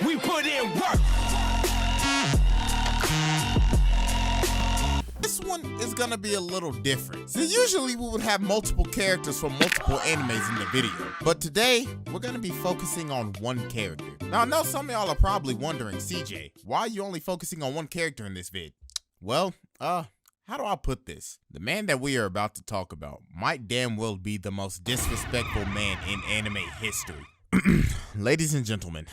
We put in work. This one is gonna be a little different. So usually we would have multiple characters from multiple animes in the video, but today we're gonna be focusing on one character. Now I know some of y'all are probably wondering, CJ, why are you only focusing on one character in this vid? Well, how do I put this? The man that we are about to talk about might damn well be the most disrespectful man in anime history. Ladies and gentlemen,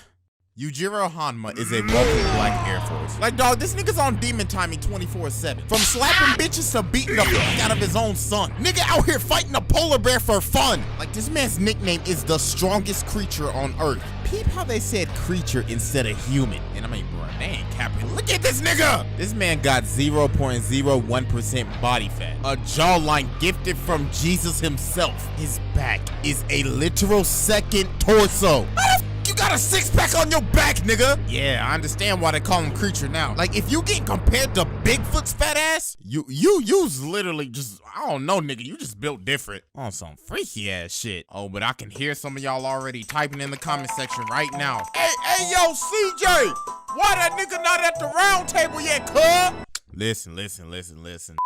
Yujiro Hanma is a walking black Air Force. Like, dog, this nigga's on demon timing 24/7. From slapping bitches to beating the fuck out of his own son. Nigga out here fighting a polar bear for fun. Like, this man's nickname is the strongest creature on Earth. Peep how they said creature instead of human. And I mean, bro, they ain't capping. Look at this nigga! This man got 0.01% body fat. A jawline gifted from Jesus himself. His back is a literal second torso. You got a six-pack on your back, nigga. Yeah, I understand why they call him creature now. Like, if you get compared to Bigfoot's fat ass, you's literally just, I don't know, nigga, you just built different on some freaky ass shit. Oh, but I can hear some of y'all already typing in the comment section right now. Hey, yo, CJ, why that nigga not at the round table yet, cuz? Listen.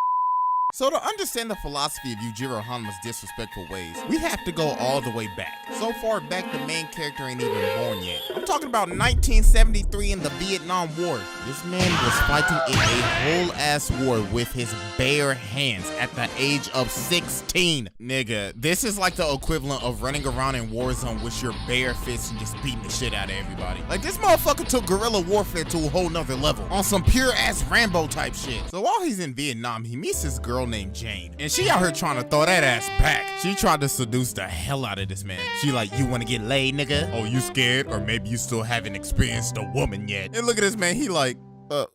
So to understand the philosophy of Yujiro Hanma's disrespectful ways, we have to go all the way back. So far back, the main character ain't even born yet. I'm talking about 1973 in the Vietnam War. This man was fighting in a whole-ass war with his bare hands at the age of 16. Nigga, this is like the equivalent of running around in Warzone with your bare fists and just beating the shit out of everybody. Like, this motherfucker took guerrilla warfare to a whole nother level on some pure-ass Rambo type shit. So while he's in Vietnam, he meets this girl named Jane, and she out here trying to throw that ass back. She tried to seduce the hell out of this man. She like, you wanna get laid, nigga? Oh, you scared? Or maybe you still haven't experienced a woman yet. And look at this man, he like,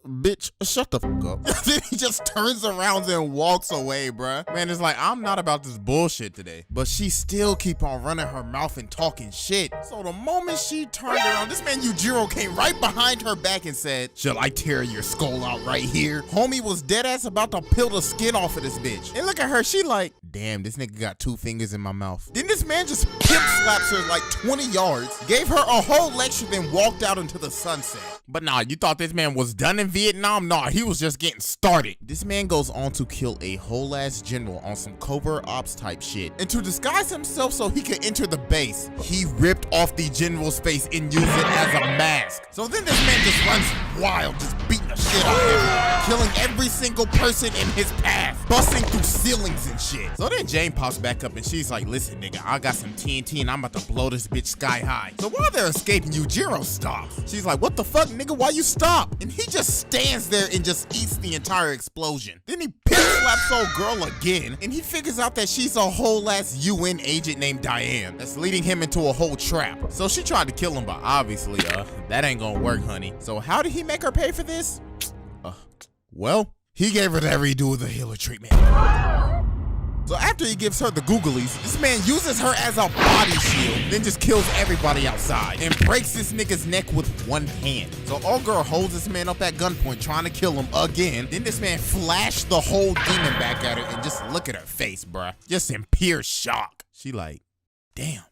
bitch, shut the fuck up. Then he just turns around and walks away, bruh. Man, it's like, I'm not about this bullshit today. But she still keep on running her mouth and talking shit. So the moment she turned around, this man Yujiro came right behind her back and said, shall I tear your skull out right here? Homie was dead ass about to peel the skin off of this bitch. And look at her, she like, damn, this nigga got 2 fingers in my mouth. Then this man just pimp slaps her like 20 yards, gave her a whole lecture, then walked out into the sunset. But nah, you thought this man was done in Vietnam? Nah, he was just getting started. This man goes on to kill a whole ass general on some covert ops type shit. And to disguise himself so he could enter the base, he ripped off the general's face and used it as a mask. So then this man just runs wild, just beating the shit out of everyone, killing every single person in his path, busting through ceilings and shit. So then Jane pops back up and she's like, listen nigga, I got some TNT and I'm about to blow this bitch sky high. So while they're escaping, Yujiro stops. She's like, what the fuck nigga, why you stop? And he just stands there and just eats the entire explosion. Then he pimp slaps old girl again, and he figures out that she's a whole ass UN agent named Diane that's leading him into a whole trap. So she tried to kill him, but obviously, that ain't gonna work, honey. So how did he make her pay for this? Well, he gave her the redo of the healer treatment. So after he gives her the googlies, this man uses her as a body shield, then just kills everybody outside and breaks this nigga's neck with one hand. So old girl holds this man up at gunpoint trying to kill him again. Then this man flashed the whole demon back at her and just look at her face, bruh. Just in pure shock. She like, damn,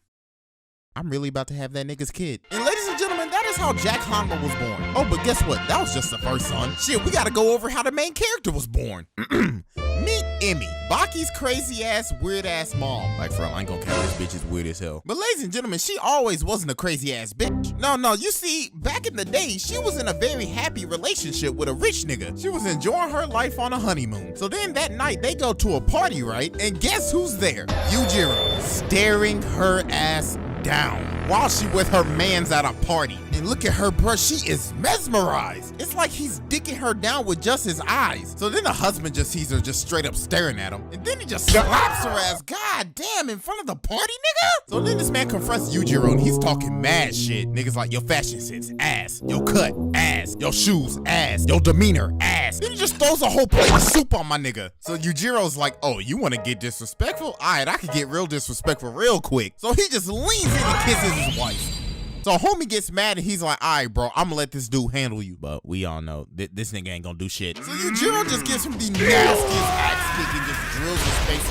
I'm really about to have that nigga's kid. And ladies and gentlemen, that is how Jack Hanma was born. Oh, but guess what? That was just the first son. Shit, we gotta go over how the main character was born. Meet Emmy, Baki's crazy ass, weird ass mom. Like, for real, I ain't gonna count this bitch is weird as hell. But ladies and gentlemen, she always wasn't a crazy ass bitch. No, you see, back in the day, she was in a very happy relationship with a rich nigga. She was enjoying her life on a honeymoon. So then that night, they go to a party, right? And guess who's there? Yujiro, staring her ass down while she with her mans at a party. And look at her, bruh, she is mesmerized. It's like he's dicking her down with just his eyes. So then the husband just sees her just straight up staring at him, and then he just slaps her ass, god damn, in front of the party, nigga. So then this man confronts Yujiro and he's talking mad shit. Niggas like, your fashion sense, ass. Your cut, ass. Your shoes, ass. Your demeanor, ass. Then he just throws a whole plate of soup on my nigga. So Yujiro's like, oh, you wanna get disrespectful? Alright, I could get real disrespectful real quick. So he just leans in and kisses his wife. So homie gets mad and he's like, all right, bro, I'm gonna let this dude handle you. But we all know this nigga ain't gonna do shit. So Yujiro just gives him the nastiest axe kick and just drills his face.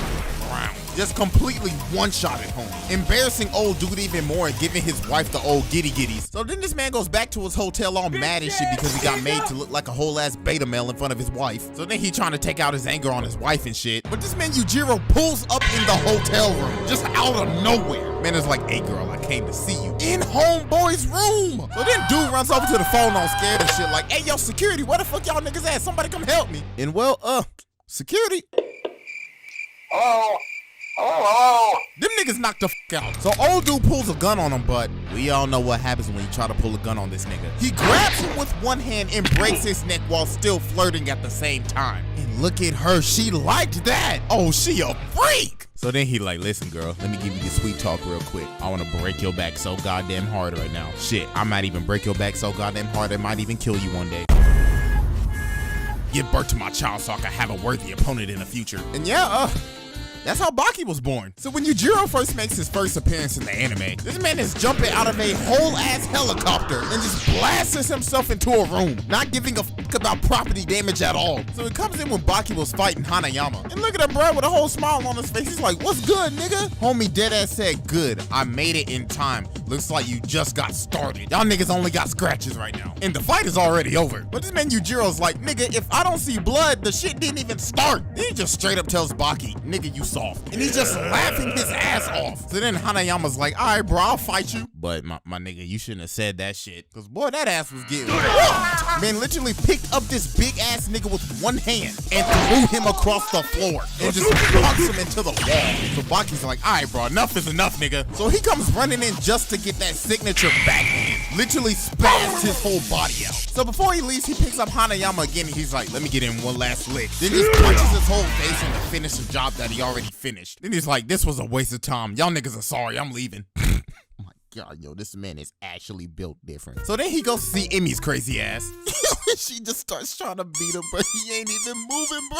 ground. Just completely one-shotted home. Embarrassing old dude even more and giving his wife the old giddy-giddies. So then this man goes back to his hotel all mad and shit because he got made to look like a whole ass beta male in front of his wife. So then he trying to take out his anger on his wife and shit. But this man Yujiro pulls up in the hotel room, just out of nowhere. Man is like, hey girl, I came to see you. In homeboy's room. So then dude runs over to the phone all scared and shit like, hey yo, security, where the fuck y'all niggas at? Somebody come help me. And well, security. Oh. Them niggas knocked the fuck out. So old dude pulls a gun on him, but we all know what happens when you try to pull a gun on this nigga. He grabs him with one hand and breaks his neck while still flirting at the same time. And look at her, she liked that. Oh, she a freak. So then he like, listen girl, let me give you this sweet talk real quick. I wanna break your back so goddamn hard right now. Shit, I might even break your back so goddamn hard it might even kill you one day. Give birth to my child so I can have a worthy opponent in the future. And yeah, that's how Baki was born. So when Yujiro first makes his first appearance in the anime, this man is jumping out of a whole ass helicopter and just blasts himself into a room, not giving a fuck about property damage at all. So he comes in when Baki was fighting Hanayama. And look at that bro with a whole smile on his face. He's like, what's good, nigga? Homie deadass said, good, I made it in time. Looks like you just got started. Y'all niggas only got scratches right now. And the fight is already over. But this man Yujiro's like, nigga, if I don't see blood, the shit didn't even start. Then he just straight up tells Baki, nigga, you soft. And he's just laughing his ass off. So then Hanayama's like, all right, bro, I'll fight you. But my nigga, you shouldn't have said that shit. Cause boy, that ass was getting whooped. Man literally picked up this big ass nigga with one hand and threw him across the floor and just punks him into the wall. So Baki's like, all right, bro, enough is enough, nigga. So he comes running in just to get that signature backhand. Literally spazzed his whole body out. So before he leaves, he picks up Hanayama again and he's like, let me get in one last lick. Then just punches his whole face in to finish the job that he already finished. Then he's like, this was a waste of time. Y'all niggas are sorry, I'm leaving. Oh my God, yo, this man is actually built different. So then he goes to see Emmy's crazy ass. She just starts trying to beat him, but he ain't even moving, bro.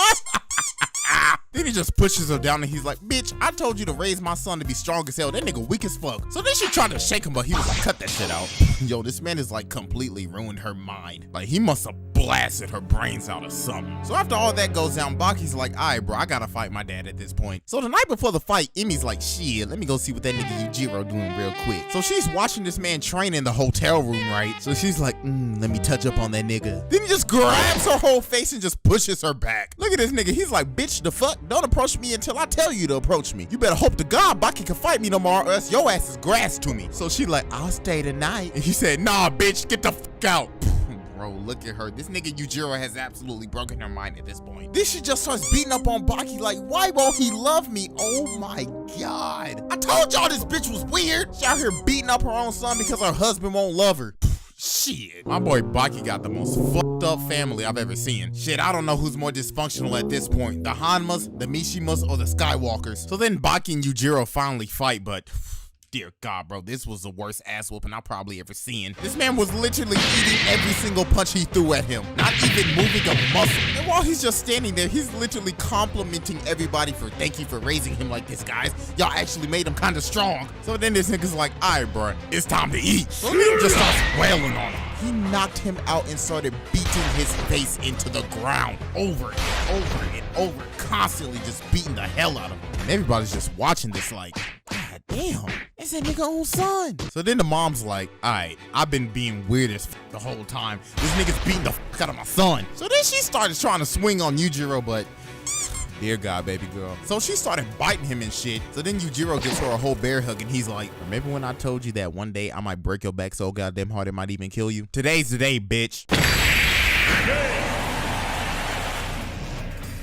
Then he just pushes her down and he's like, bitch, I told you to raise my son to be strong as hell. That nigga weak as fuck. So then she tried to shake him, but he was like, cut that shit out. Yo, this man is like completely ruined her mind. Like he must have blasted her brains out or something. So after all that goes down, Baki's like, all right, bro, I gotta fight my dad at this point. So the night before the fight, Emmy's like, shit, let me go see what that nigga Yujiro doing real quick. So she's watching this man train in the hotel room, right? So she's like, let me touch up on that nigga. Then he just grabs her whole face and just pushes her back. Look at this nigga. He's like, bitch, the fuck? Don't approach me until I tell you to approach me. You better hope to God Baki can fight me no more or else your ass is grass to me. So she like, I'll stay tonight. And he said, nah, bitch, get the fuck out. Bro, look at her. This nigga Yujiro has absolutely broken her mind at this point. Then she just starts beating up on Baki like, why won't he love me? Oh my God. I told y'all this bitch was weird. She out here beating up her own son because her husband won't love her. Shit. My boy Baki got the most fucked up family I've ever seen. Shit, I don't know who's more dysfunctional at this point. The Hanmas, the Mishimas, or the Skywalkers. So then Baki and Yujiro finally fight, but dear God, bro, this was the worst ass whooping I've probably ever seen. This man was literally eating every single punch he threw at him, not even moving a muscle. And while he's just standing there, he's literally complimenting everybody for thank you for raising him like this, guys. Y'all actually made him kind of strong. So then this nigga's like, all right, bro, it's time to eat. So then he just starts wailing on him. He knocked him out and started beating his face into the ground over and over and over, constantly just beating the hell out of him. And everybody's just watching this like, God damn, that's that nigga own son. So then the mom's like, all right, I've been being weird as f the whole time. This nigga's beating the f out of my son. So then she started trying to swing on Yujiro, but dear God, baby girl. So she started biting him and shit. So then Yujiro gives her a whole bear hug and he's like, remember when I told you that one day I might break your back so goddamn hard it might even kill you? Today's the day, bitch.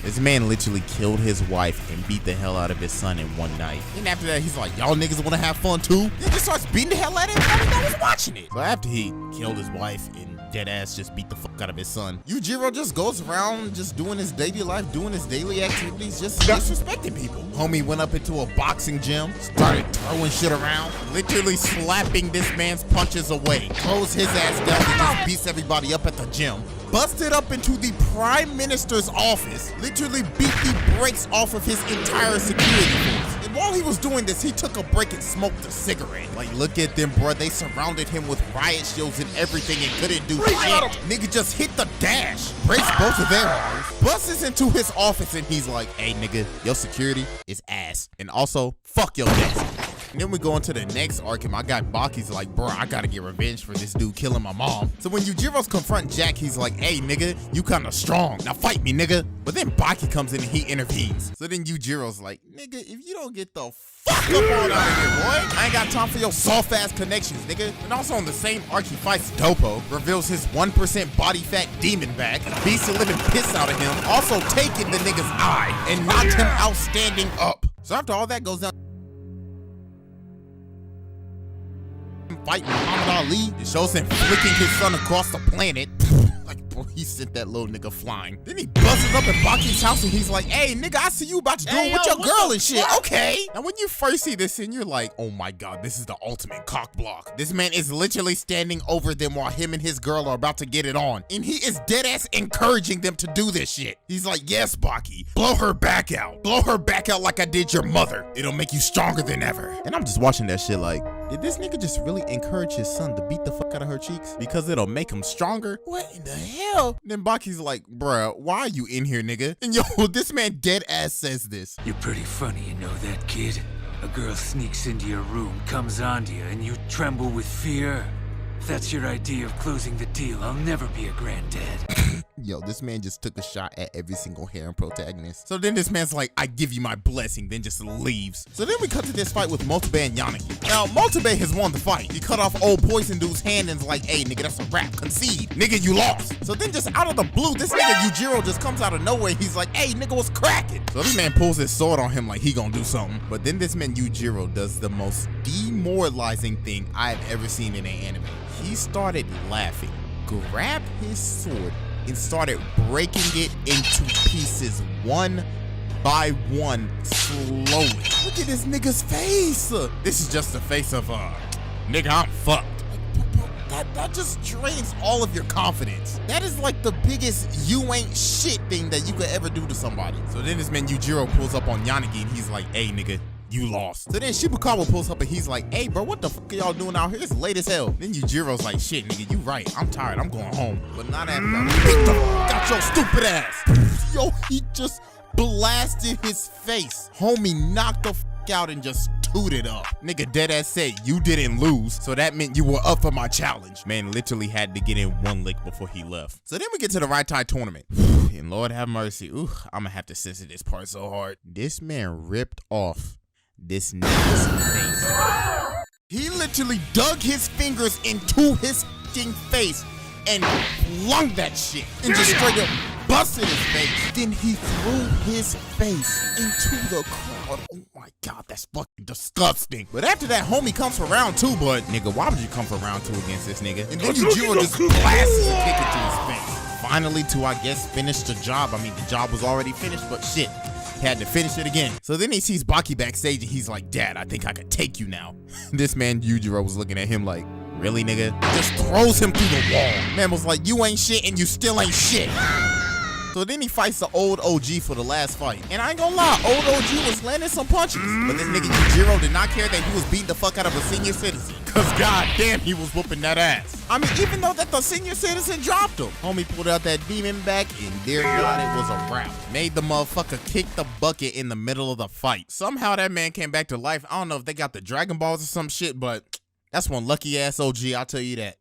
This man literally killed his wife and beat the hell out of his son in one night. And after that, he's like, y'all niggas wanna have fun too? He just starts beating the hell out of everybody that was watching it. So after he killed his wife and dead ass just beat the fuck out of his son, Yujiro just goes around just doing his daily life, doing his daily activities, just disrespecting people. Homie went up into a boxing gym, started throwing shit around, literally slapping this man's punches away, throws his ass down and just beats everybody up at the gym. Busted up into the Prime Minister's office, literally beat the brakes off of his entire security force. And while he was doing this, he took a break and smoked a cigarette. Like, look at them, bro. They surrounded him with riot shields and everything and couldn't do shit. Nigga just hit the dash, breaks both of their arms, busts into his office, and he's like, hey, nigga, your security is ass. And also, fuck your desk. And then we go into the next arc, and my guy Baki's like, bro, I gotta get revenge for this dude killing my mom. So when Yujiro's confront Jack, he's like, hey, nigga, you kinda strong. Now fight me, nigga. But then Baki comes in and he intervenes. So then Yujiro's like, nigga, if you don't get the fuck up on out of here, boy, I ain't got time for your soft-ass connections, nigga. And also on the same arc, he fights Dopo, reveals his 1% body fat demon back, beats the living piss out of him, also taking the nigga's eye, and knocked him out standing up. So after all that goes down, fighting Muhammad Ali, it shows him flicking his son across the planet. Like, bro, he sent that little nigga flying. Then he busts up at Baki's house and he's like, hey, nigga, I see you about to do it with your girl and shit. Okay. Now, when you first see this scene, you're like, oh my God, this is the ultimate cock block. This man is literally standing over them while him and his girl are about to get it on. And he is dead ass encouraging them to do this shit. He's like, yes, Baki, blow her back out. Blow her back out like I did your mother. It'll make you stronger than ever. And I'm just watching that shit like, did this nigga just really encourage his son to beat the fuck out of her cheeks? Because it'll make him stronger? What in the hell? Then Baki's like, bruh, why are you in here, nigga? And yo, this man dead ass says this. You're pretty funny, you know that, kid? A girl sneaks into your room, comes onto you, and you tremble with fear? If that's your idea of closing the deal, I'll never be a granddad. Yo, this man just took a shot at every single harem protagonist. So then this man's like, I give you my blessing, then just leaves. So then we cut to this fight with Motobe and Yanagi. Now, Motobe has won the fight. He cut off old Poison Dude's hand and's like, hey, nigga, that's a wrap. Concede. Nigga, you lost. So then just out of the blue, this nigga Yujiro just comes out of nowhere. He's like, hey, nigga, what's cracking? So this man pulls his sword on him like he gonna do something. But then this man Yujiro does the most demoralizing thing I've ever seen in an anime. He started laughing, grabbed his sword, and started breaking it into pieces one by one slowly. Look at this nigga's face. This is just the face of, nigga, I'm fucked. That just drains all of your confidence. That is like the biggest you ain't shit thing that you could ever do to somebody. So then this man Yujiro pulls up on Yanagi and he's like, hey, nigga, you lost. So then Shibukawa pulls up and he's like, hey, bro, what the fuck are y'all doing out here? It's late as hell. Then Yujiro's like, shit, nigga, you right. I'm tired. I'm going home. But not after I got your stupid ass. Yo, he just blasted his face. Homie knocked the fuck out and just tooted up. Nigga deadass said you didn't lose, so that meant you were up for my challenge. Man literally had to get in one lick before he left. So then we get to the right tie tournament. And Lord have mercy. Ooh, I'm gonna have to censor this part so hard. This man ripped off this nigga's face. He literally dug his fingers into his f***ing face and flung that shit and just straight up busted his face. Then he threw his face into the crowd. Oh my God, that's fucking disgusting. But after that, homie comes for round two, but nigga, why would you come for round two against this nigga? And then Yujiro just blasts a kick into his face. Finally, to, I guess, finish the job. I mean, the job was already finished, but shit. Had to finish it again. So then he sees Baki backstage and he's like, Dad, I think I could take you now. This man Yujiro was looking at him like, really, nigga? Just throws him through the wall. Man was like, you ain't shit and you still ain't shit. So then he fights the old OG for the last fight. And I ain't gonna lie, old OG was landing some punches. But this nigga Yujiro did not care that he was beating the fuck out of a senior citizen. Cause goddamn, he was whooping that ass. I mean, even though that the senior citizen dropped him. Homie pulled out that demon back and there God, it was a wrap. Made the motherfucker kick the bucket in the middle of the fight. Somehow that man came back to life. I don't know if they got the Dragon Balls or some shit, but that's one lucky ass OG, I'll tell you that.